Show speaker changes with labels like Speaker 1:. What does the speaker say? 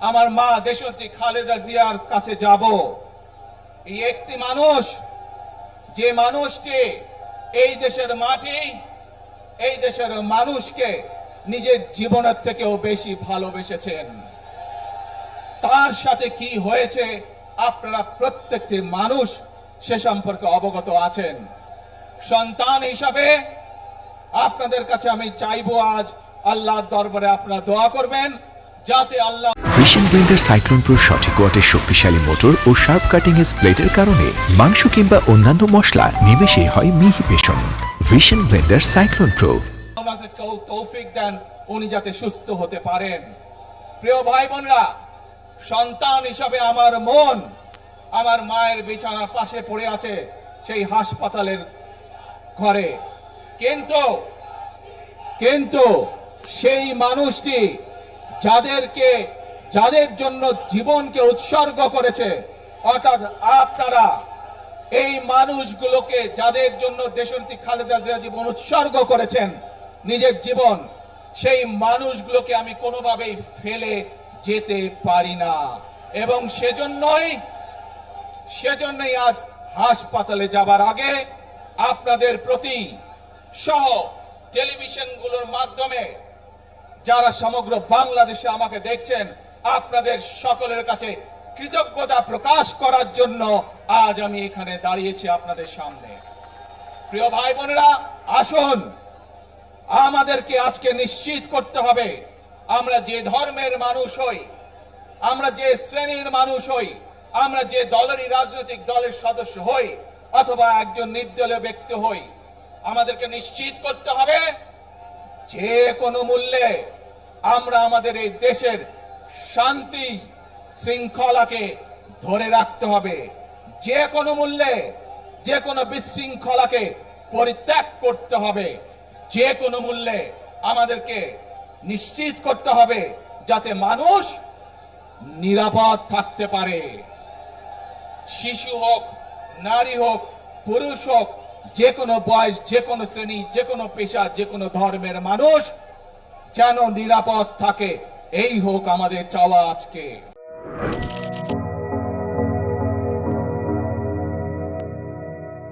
Speaker 1: আমার মা দেশনেত্রী খালেদা জিয়ার কাছে যাব। এই একটি মানুষ, যে মানুষটি এই দেশের মাটি, এই দেশের মানুষকে নিজের জীবনের থেকেও বেশি ভালোবেসেছেন, তার সাথে কি হয়েছে আপনারা প্রত্যেকটি মানুষ সে সম্পর্কে অবগত আছেন। সন্তান হিসাবে আপনাদের কাছে আমি চাইবো, আজ আল্লাহর দরবারে আপনারা দোয়া করবেন যাতে আল্লাহ
Speaker 2: ভিশন ব্লেন্ডার সাইক্লোন প্রো সঠিক ওয়াটের শক্তিশালী মোটর ও শার্প কাটিং এজ প্লেটের কারণে মাংস কিংবা অন্যান্য মশলা নিমেষেই হয় মিহি বেসন। ভিশন ব্লেন্ডার সাইক্লোন প্রো
Speaker 1: আমাকে তৌফিক দেন উনি যাতে সুস্থ হতে পারেন। প্রিয় ভাই বোনরা, সন্তান হিসাবে আমার মন আমার মায়ের বিছানার পাশে পড়ে আছে সেই হাসপাতালের ঘরে, কিন্তু সেই মানুষটি যাদের জন্য জীবনকে উৎসর্গ করেছে, অর্থাৎ আপনারা এই মানুষগুলোকে, যাদের জন্য দেশনেত্রী খালেদা জিয়া জীবন উৎসর্গ করেছেন নিজের জীবন, সেই মানুষগুলোকে আমি কোনোভাবেই ফেলে যেতে পারি না। এবং সেজন্যই আজ হাসপাতালে যাবার আগে আপনাদের প্রতি সহ টেলিভিশনগুলোর মাধ্যমে যারা সমগ্র বাংলাদেশে আমাকে দেখছেন, আপনাদের সকলের কাছে কৃতজ্ঞতা প্রকাশ করার জন্য আজ আমি এখানে দাঁড়িয়েছি আপনাদের সামনে। প্রিয় ভাই বোনেরা, আসুন আমাদেরকে আজকে নিশ্চিত করতে হবে, আমরা যে ধর্মের মানুষ হই, আমরা যে শ্রেণীর মানুষ হই, আমরা যে দলেরই রাজনৈতিক দলের সদস্য হই অথবা একজন নির্দলীয় ব্যক্তি হই, আমাদেরকে নিশ্চিত করতে হবে যে কোনো মূল্যে আমরা আমাদের এই দেশের শান্তি শৃঙ্খলাকে ধরে রাখতে হবে। যে কোনো মূল্যে যে কোনো বিশৃঙ্খলাকে পরিত্যাগ করতে হবে। যে কোনো মূল্যে আমাদেরকে নিশ্চিত করতে হবে যাতে মানুষ নিরাপদ থাকতে পারে। শিশু হোক, নারী হোক, পুরুষ হোক, যে কোনো বয়স, যে কোনো শ্রেণী, যে কোনো পেশা, যে কোনো ধর্মের মানুষ যেন নিরাপদ থাকে, এই হোক আমাদের চাওয়া আজকে।